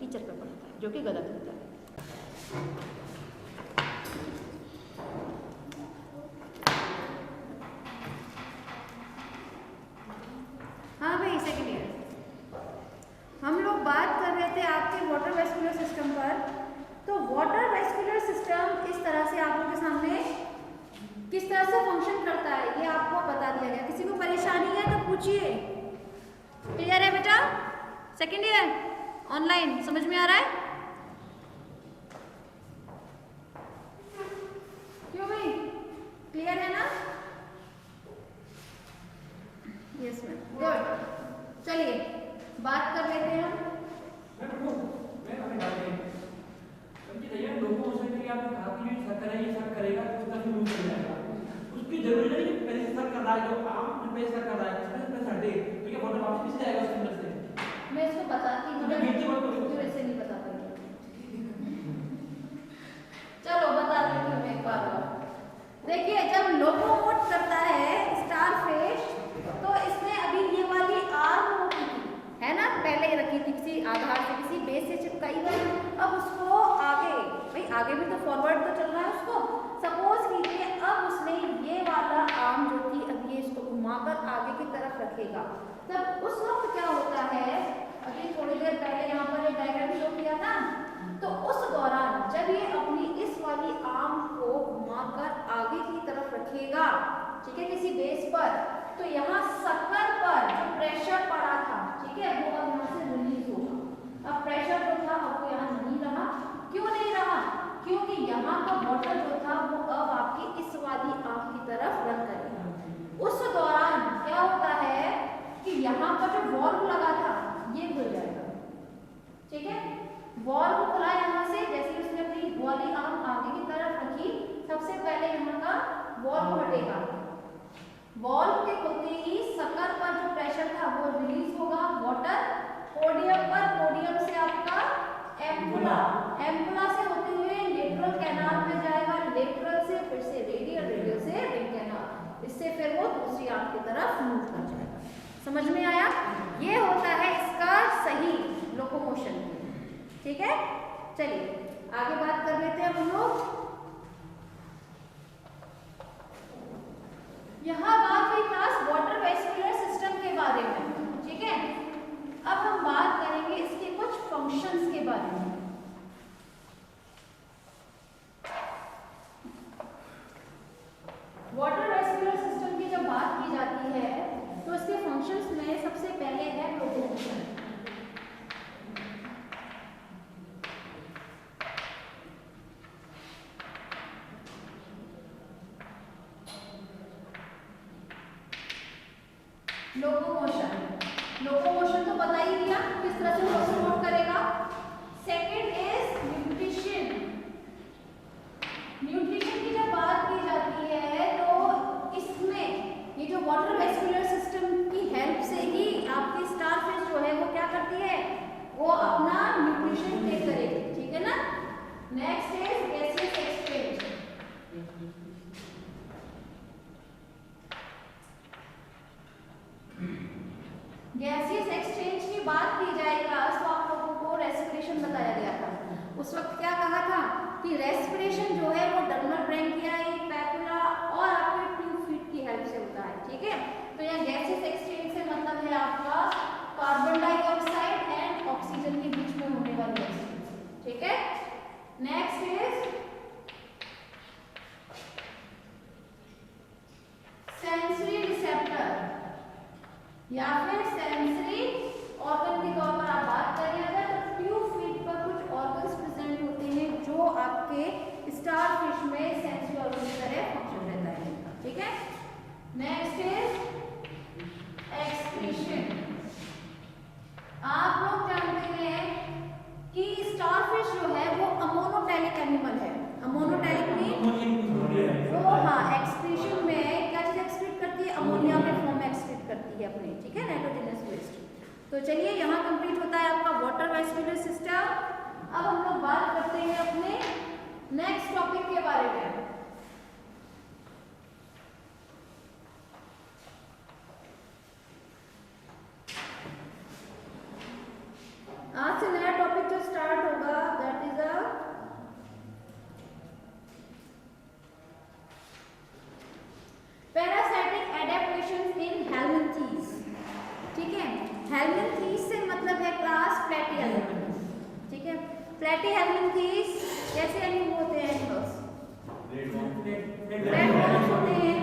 Teacher पे पड़ता है, जो कि गलत होता है। हाँ भाई, सेकेंड ईयर हम लोग बात कर रहे थे आपके वाटर वेस्कुलर सिस्टम पर। तो वाटर वेस्कुलर सिस्टम इस तरह से आप लोगों के सामने किस तरह से फंक्शन करता है ये आपको बता दिया गया। किसी को परेशानी है तो पूछिए। क्लियर है बेटा? सेकेंड ईयर ऑनलाइन समझ में आ रहा है? क्यों भाई, क्लियर है ना? Yes ma'am, good. चलिए बात कर लेते हैं हम। उसकी जरूरी नहीं कि पहले से सर कर रहा है, जो आम पहले सर कर रहा है उसमें सर दे तो क्या फोटो वापस पीछे जाएगा उसके अंदर से। मैं इसको बताती हूँ, मुझे वैसे नहीं पता पाई। चलो बता देती हूँ एक बार और। देखिए जब लोकोमोट करता है स्टारफिश तो इसने अभी ये वाली आर्म होती थी, है ना, पहले रखी थी किसी आधार से, किसी बेस से चिपकाई थी। अब उसको आगे, भाई आगे भी तो फॉरवर्ड तो चल रहा है उसको। सपोज कीजिए अब उसने ये वाला आर्म जो थी अब ये इसको घुमाकर आगे की तरफ रखेगा, तब उस वक्त क्या होता है, अभी थोड़ी देर पहले यहाँ पर एक डायग्राम शो किया था, तो उस दौरान जब ये अपनी इस वाली आर्म को घुमाकर आगे की तरफ रखेगा, ठीक है, किसी बेस पर, तो यहाँ शक्कर पर जो प्रेशर पड़ा था, ठीक है, वो अब यहाँ से रिलीज होगा। अब प्रेशर जो था अब वो यहाँ नहीं रहा। क्यों नहीं रहा? क्योंकि यहाँ का वाटर जो था वो अब आपकी इस वाली आर्म की तरफ रन करेगा। उस दौरान क्या होता है कि यहाँ पर जो वॉल्व लगा था ये खुल जाएगा, ठीक है। वॉल्व खुला यहाँ से, जैसे उसने अपनी वाली आर्म आगे की तरफ रखी, सबसे पहले यहाँ का वॉल्व हटेगा। वॉल्व के खुलते ही शक्कर पर जो प्रेशर था वो रिलीज होगा, वाटर पोडियम पर, पोडियम से आपका एम्पुला, एम्पुला से होते हुए लेटरल कैनाल में जाएगा, लेटरल से फिर से रेडियल, रेडियल से रिंग कैनाल, इससे फिर वो दूसरी आर्म की तरफ मूव कर जाएगा। समझ में आया? ये होता है इसका सही लोकोमोशन, ठीक है। चलिए आगे बात कर लेते हैं हम लोग। यहाँ बात हुई क्लास वाटर वेस्कुलर सिस्टम के बारे में, ठीक है। अब हम बात करेंगे इसके कुछ फंक्शंस के बारे में। वाटर वेस्कुलर सिस्टम की जब बात की जाती है तो इसके फंक्शंस में सबसे पहले है लोकोमोशन। लोकोमोशन, लोकोमोशन तो बता ही दिया किस तरह से लोकोमोट करेगा। Second is nutrition. न्यूट्रिशन की जब बात की जाती है तो इसमें ये जो वाटर वेस्कुलर सिस्टम की हेल्प से ही आपकी स्टारफिश जो है वो क्या करती है, वो अपना न्यूट्रिशन टेक करेगी, ठीक है ना। Next is gaseous exchange. Gaseous exchange की बात की जाएगा तो आप लोगों को रेस्पिरेशन बताया गया था। उस वक्त क्या कहा था कि रेस्पिरेशन जो है वो डर्मल ब्रैंकियाई, पैपुला और आपके ट्यूब फीट की हेल्प से होता है, ठीक है। तो यहाँ गैसियस एक्सचेंज से मतलब है आपका कार्बन डाइऑक्साइड एंड ऑक्सीजन के बीच में होने वाली एक्सचेंज, ठीक है। नेक्स्ट इज सेंसरी रिसेप्टर या फिर सेंसरी ऑर्गन के तौर पर आप बात करें अगर, तो ट्यूब फीट पर कुछ ऑर्गन्स प्रेजेंट होते हैं जो आपके स्टारफिश में सेंसरी ऑर्गन की तरह फंक्शन रहता है, ठीक है। Next is excretion. आप लोग जानते हैं कि स्टारफिश जो है वो अमोनोटैलिक एनिमल है। अमोनोटैलिक में वो एक्सक्रीशन में क्या चीज एक्सक्रीट करती है, अमोनिया के फॉर्म में एक्सक्रीट करती है अपने, ठीक है, नाइट्रोजनस वेस्ट। तो चलिए यहाँ कंप्लीट होता है आपका वाटर वेस्कुलर सिस्टम। अब हम लोग बात करते हैं अपने नेक्स्ट टॉपिक के बारे में। आज से नया टॉपिक जो स्टार्ट हेल्मिन्थीस से मतलब है क्लास प्लेटीहेल्मिन्थीस, ठीक है। प्लेटीहेल्मिन्थीस कैसे एनिमल होते हैं? एनिमल्स प्लेटफॉर्म्स होते हैं,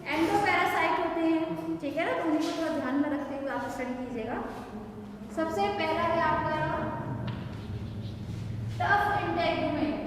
एंडोपैरासाइट होते हैं, ठीक है ना। तो उन्हीं को थोड़ा ध्यान में रखते हुए आप स्टडी कीजिएगा। सबसे पहला है आपका टफ इंटेगुमेंट।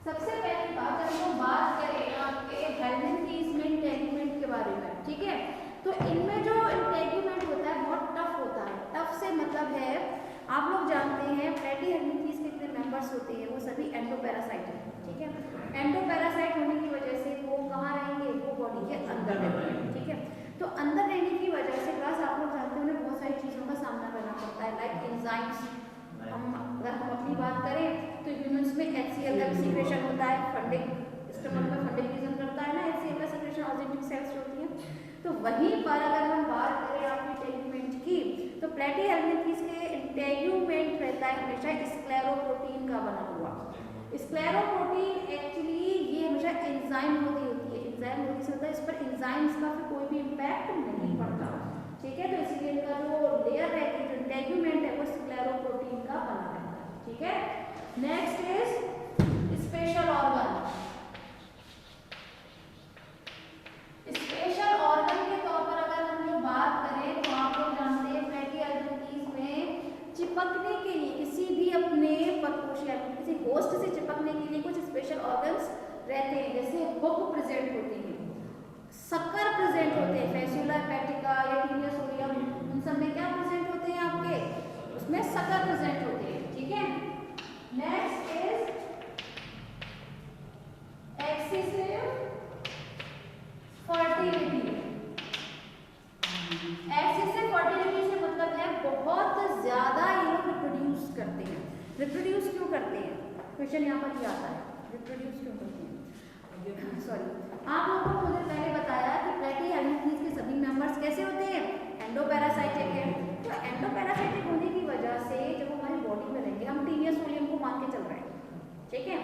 सबसे पहली बात जब हम बात करें आपके हेल्मिन्थीस में इंटेगुमेंट के बारे में, ठीक है, तो इनमें जो इंटेगुमेंट होता है बहुत टफ होता है। टफ से मतलब है आप लोग जानते हैं प्लेटीहेल्मिन्थीस के कितने मेंबर्स होते हैं, वो सभी एंडोपैरासाइट हैं, ठीक है। एंडोपैरासाइट होने की वजह से वो कहाँ रहेंगे? वो बॉडी के अंदर रहेंगे, ठीक है। तो अंदर रहने की वजह से प्लस आप लोग जानते हैं उन्हें बहुत सारी चीज़ों का सामना करना पड़ता है, लाइक एंजाइम्स। अगर हम अपनी बात करें तो ह्यूमंस में HCl का सीक्रेशन होता है, फंडिंग स्टमक में फंडिंग रीजन करता है ना, HCl का सीक्रेशन ऑक्सीडेटिव सेल्स होती है। तो वहीं पर अगर हम बात करें आपके इंटेगुमेंट की, तो प्लेटीहेल्मिन्थीस के इंटेगुमेंट रहता है हमेशा स्क्लेरोप्रोटीन का बना हुआ। स्क्लेरोप्रोटीन एक्चुअली ये हमेशा एंजाइम होती है, एंजाइम होने से होता है इस पर एंजाइम्स का फिर कोई भी इम्पैक्ट नहीं पड़ता, ठीक है। तो इसलिए इनका जो लेयर रहती है, जो इंटेगुमेंट है, वो स्क्लेरोप्रोटीन का बना रहता है, ठीक है। Next is special organ. Special organ के तौर पर अगर हम लोग बात करें तो आप लोग जानते हैं प्लेटीहेल्मिन्थीस में चिपकने के लिए किसी भी अपने परपोष या किसी होस्ट से चिपकने के लिए कुछ स्पेशल ऑर्गन्स रहते हैं, जैसे हुक प्रेजेंट होते हैं, सक्कर प्रेजेंट होते हैं, फेस्युला हेपेटिका या टीनिया सोडियम, उन सब में क्या प्रेजेंट होते हैं आपके? उसमें सक्कर प्रेजेंट होते हैं, ठीक है। Next is excessive fertility. Excessive fertility से मतलब है बहुत ज्यादा ये लोग रिप्रोड्यूस करते हैं। रिप्रोड्यूस क्यों करते हैं? क्वेश्चन यहाँ पर ही आता है, रिप्रोड्यूस क्यों करते हैं? सॉरी, आप लोगों को मुझे पहले बताया कि प्लेटीहेल्मिन्थीस के सभी मेंबर्स कैसे होते हैं? एंडोपैरासाइटिक है। तो एंडोपैरासाइटिक होने की वजह से जब वो हमारी बॉडी में रहेंगे, हम टीनिया सोडियम को मान के चल रहे हैं, ठीक है,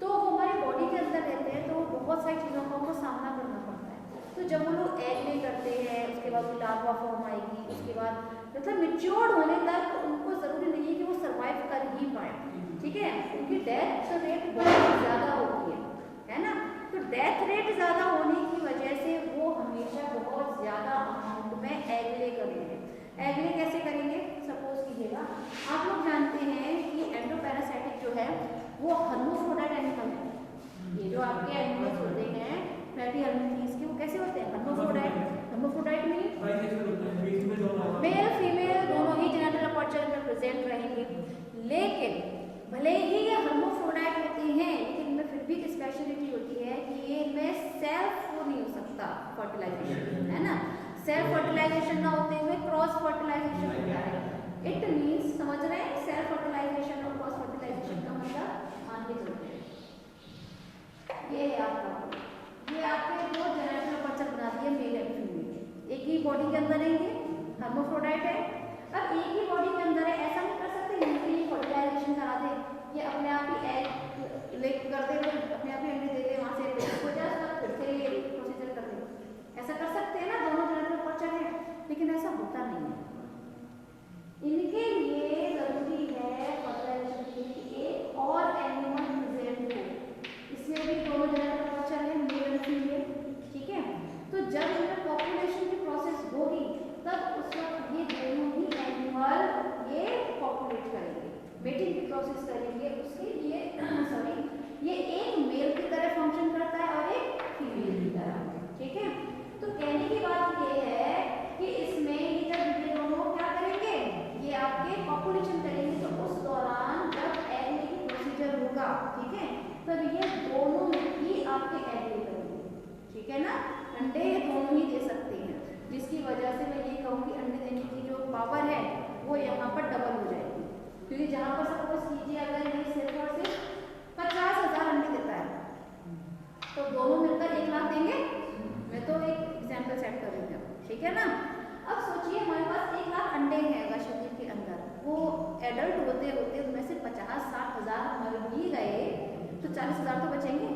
तो वो हमारी बॉडी के अंदर रहते हैं, तो बहुत सारी चीज़ों का उनको सामना करना पड़ता है। तो जब वो लोग एग ले करते हैं, उसके बाद वो लार्वा फॉर्म आएगी, उसके बाद मतलब मैच्योर्ड होने तक उनको ज़रूरी नहीं है कि वो सर्वाइव कर ही पाए, ठीक है। उनकी डेथ रेट बहुत ज़्यादा होती है ना। तो डेथ रेट ज़्यादा होने की वजह से वो हमेशा बहुत ज़्यादा अमाउंट में एग ले करेंगे। एग ले कैसे करेंगे? सपोज कीजिएगा आप लोग जानते हैं कि एंडोपैरासाइटिक जो है वो हर्माफ्रोडाइट एनिमल है। ये जो आपके एनिमल्स होते हैं प्लेटीहेल्मिन्थीस के, वो कैसे होते हैं? हर्माफ्रोडाइट। हर्माफ्रोडाइट में मेल फीमेल दोनों ही जेनेटल अपर्चर में प्रेजेंट रहेंगे, लेकिन भले ही ये हर्माफ्रोडाइट होते हैं, लेकिन इनमें फिर भी एक स्पेशलिटी होती है कि ये इनमें सेल्फ वो नहीं हो सकता फर्टिलाइजेशन, है ना। सेल्फ फर्टिलाइजेशन ना होते हुए क्रॉस फर्टिलाइजेशन होता है। इट मीन्स, समझ रहे हैं, सेल्फ फर्टिलाइजेशन और क्रॉस फर्टिलाइजेशन का मतलब मान के चलते हैं। ये है आपका, ये आपके दो जेनेटिक अपर्चर बना दिए, मेल एंड फीमेल, एक ही बॉडी के अंदर रहेंगे, हर्माफ्रोडाइट है। अब एक ही बॉडी के अंदर है, ऐसा नहीं कर सकते यूनिटली फर्टिलाइजेशन करा दे, होगा, ठीक है, तब ये दोनों ही आपके एग दे करेंगे, ठीक है ना। अंडे दोनों ही दे सकते हैं, जिसकी वजह से मैं ये कहूँगी अंडे देने की जो पावर है वो यहाँ पर डबल हो जाएगी, क्योंकि जहाँ पर सपोज कीजिए अगर ये सिर्फ और सिर्फ 50,000 अंडे देता है तो दोनों मिलकर 1 लाख देंगे। मैं तो एक एग्जाम्पल सेट कर रही हूँ, ठीक है ना। अब सोचिए हमारे पास 1 लाख अंडे हैं अगर शरीर के अंदर, वो एडल्ट होते होते उनमें से 50-60 हज़ार मर भी गए तो 40,000 तो बचेंगे,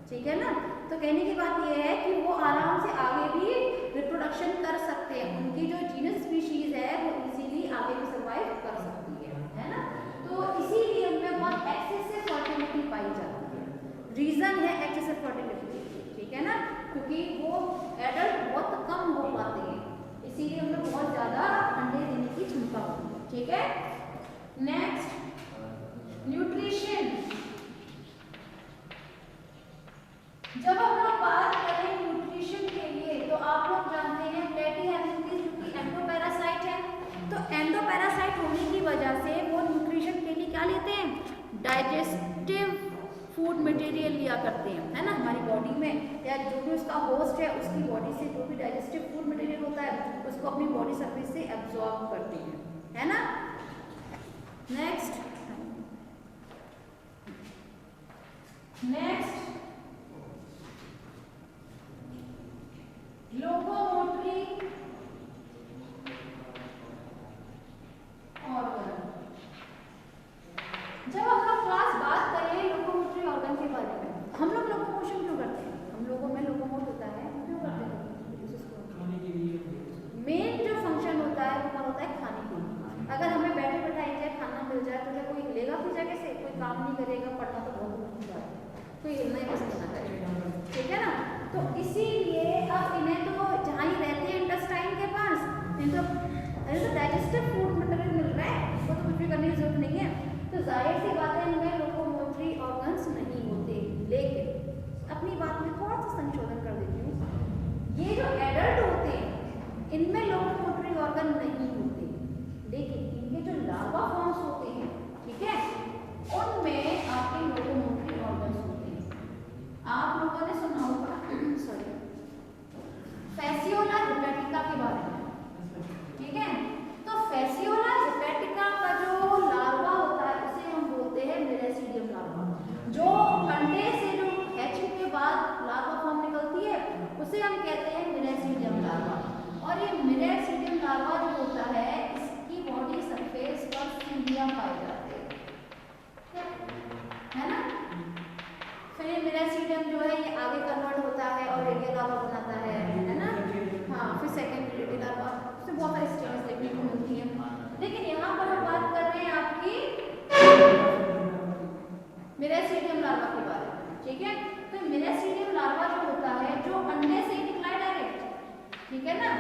ठीक है ना। तो कहने की बात यह है कि वो आराम से आगे भी रिप्रोडक्शन कर सकते हैं, उनकी जो जीनस स्पीशीज है वो इजीली आगे भी सर्वाइव कर सकती है ना। तो इसीलिए उनमें बहुत एक्सेसिव फर्टिलिटी पाई जाती है, रीजन है एक्सेसिव फर्टिलिटी, ठीक है ना, क्योंकि वो एडल्ट बहुत कम हो पाते हैं, इसीलिए उनमें बहुत ज्यादा अंडे देने की क्षमता होती है, ठीक है। Next nutrition. जब हम लोग बात करें न्यूट्रिशन के लिए तो आप लोग जानते हैं प्लेटीहेल्मिन्थेस जो कि एंडोपैरासाइट है, तो एंडोपैरासाइट होने की वजह से वो न्यूट्रिशन के लिए क्या लेते हैं, डाइजेस्टिव फूड मटेरियल लिया करते हैं, है ना। हमारी बॉडी में या जो भी उसका होस्ट है उसकी बॉडी से जो भी डाइजेस्टिव फूड मटेरियल होता है उसको अपनी बॉडी सरफेस से एब्जॉर्ब करते हैं, है ना। Next locomotory organ. जब हम लोग क्लास बात करें लोकोमोटरी ऑर्गन के बारे में, हम लोग लोकोमोशन क्यों करते हैं, हम लोगों में लोकोमोट होता है, क्यों करते हैं, खाने के लिए। मेन जो फंक्शन होता है वो क्या होता है, खाने के लिए। अगर हमें बैठे बैठाई जाए खाना मिल जाए तो क्या कोई हिलेगा फिर जगह से, कोई काम नहीं करेगा, पढ़ना तो बहुत दूर की बात है, कोई हिलना ही पसंद ना करेगा, ठीक है ना। तो इसीलिए अब इन्हें तो जहाँ ही रहते हैं इंटेस्टाइन के पास, इन्हें तो डाइजेस्टिव फूड मटेरियल मिल रहा है, उसको तो कुछ भी करने की जरूरत नहीं है, तो जाहिर सी बात है इनमें लोकोमोटरी ऑर्गन्स नहीं होते। लेकिन अपनी बात में थोड़ा सा संशोधन कर देती हूँ, ये जो एडल्ट होते हैं इनमें लोकोमोटरी ऑर्गन नहीं होते, लेकिन इनके जो लार्वा फॉर्म्स होते हैं, ठीक है, उनमें आपके लोकोमोटरी ऑर्गन्स होते हैं। आप लोगों ने सुना होगा सॉरी फैसियोला हिपैटिका के बारे में, ठीक है। तो फैसियोला हिपैटिका का जो लार्वा होता है उसे हम बोलते हैं मिरेसीडियम लार्वा, जो अंडे से जो हैचिंग के बाद लार्वा फॉर्म निकलती है उसे हम कहते हैं मिरेसीडियम लार्वा। और ये मिरेसीडियम लार्वा जो होता है इसकी बॉडी सरफेस पर सीढ़ियां पाई जाती है ना। फिर ये मिरेसीडियम जो है ये आगे कन्वर्ट होता है और रेडियल लार्वा बनाता है ना। हाँ, फिर सेकेंडरी रेडियल लार्वा, उससे बहुत सारी स्टेजेस देखने को मिलती है, लेकिन यहाँ पर हम बात कर रहे हैं आपकी मिरेसीडियम लार्वा के बारे में, ठीक है। तो मिरेसीडियम लार्वा जो होता है जो अंडे से निकला डायरेक्ट, ठीक है ना,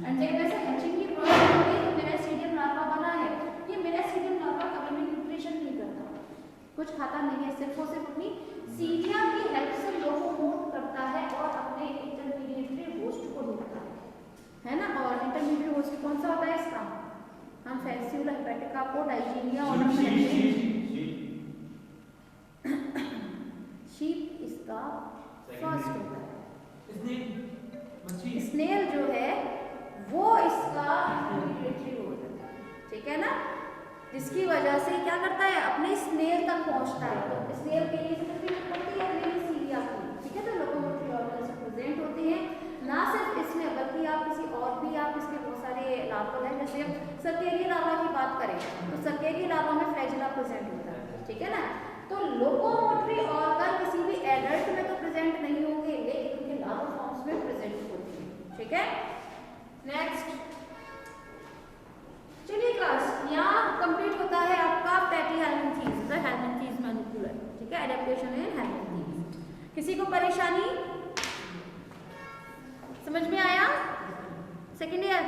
अंडे में से हैचिंग की प्रोसेस होती है तो मिरेसीडियम लार्वा बना है। ये मिरेसीडियम लार्वा कभी भी न्यूट्रिशन नहीं करता, कुछ खाता नहीं है, सिर्फ और सिर्फ अपनी सीढ़ियां की हेल्प से लोकोमोट करता है और अपने इंटरमीडिएटरी होस्ट को ढूंढता है ना। और इंटरमीडिएट होस्ट कौन सा होता है इसका, हम फैसियोला हिपैटिका को डाइजीनिया ऑर्डर में रखते हैं। शीप इसका फर्स्ट होता है, स्नेल जो है वो इसका इंटरमीडिएटरी होता है, ठीक है ना, जिसकी वजह से क्या करता है अपने स्नेल तक पहुंचता है। तो स्नेल के लिए पड़ती है मेरी सीढ़ियां की, ठीक है। तो लोकोमोटरी ऑर्गन्स प्रेजेंट होते हैं, ना सिर्फ इसमें बल्कि आप किसी और भी आप इसके बहुत सारे लार्वा हैं, जैसे सर्केरिया लार्वा की बात करें तो सर्केरिया लार्वा में फ्लैजेला प्रेजेंट होता है, ठीक है ना। तो लोकोमोटरी ऑर्गन किसी भी एडल्ट में तो प्रेजेंट नहीं होंगे, लेकिन उनके लार्वा फॉर्म्स में प्रेजेंट होते हैं, ठीक है। नेक्स्ट चलिए क्लास यहाँ कंप्लीट होता है आपका प्लेटीहेल्मिन्थेस, द हेल्मिन्थेस मैनिपुलर, ठीक है, एडेप्टेशन इन हेल्मिन्थेस। किसी को परेशानी समझ में आया? Second year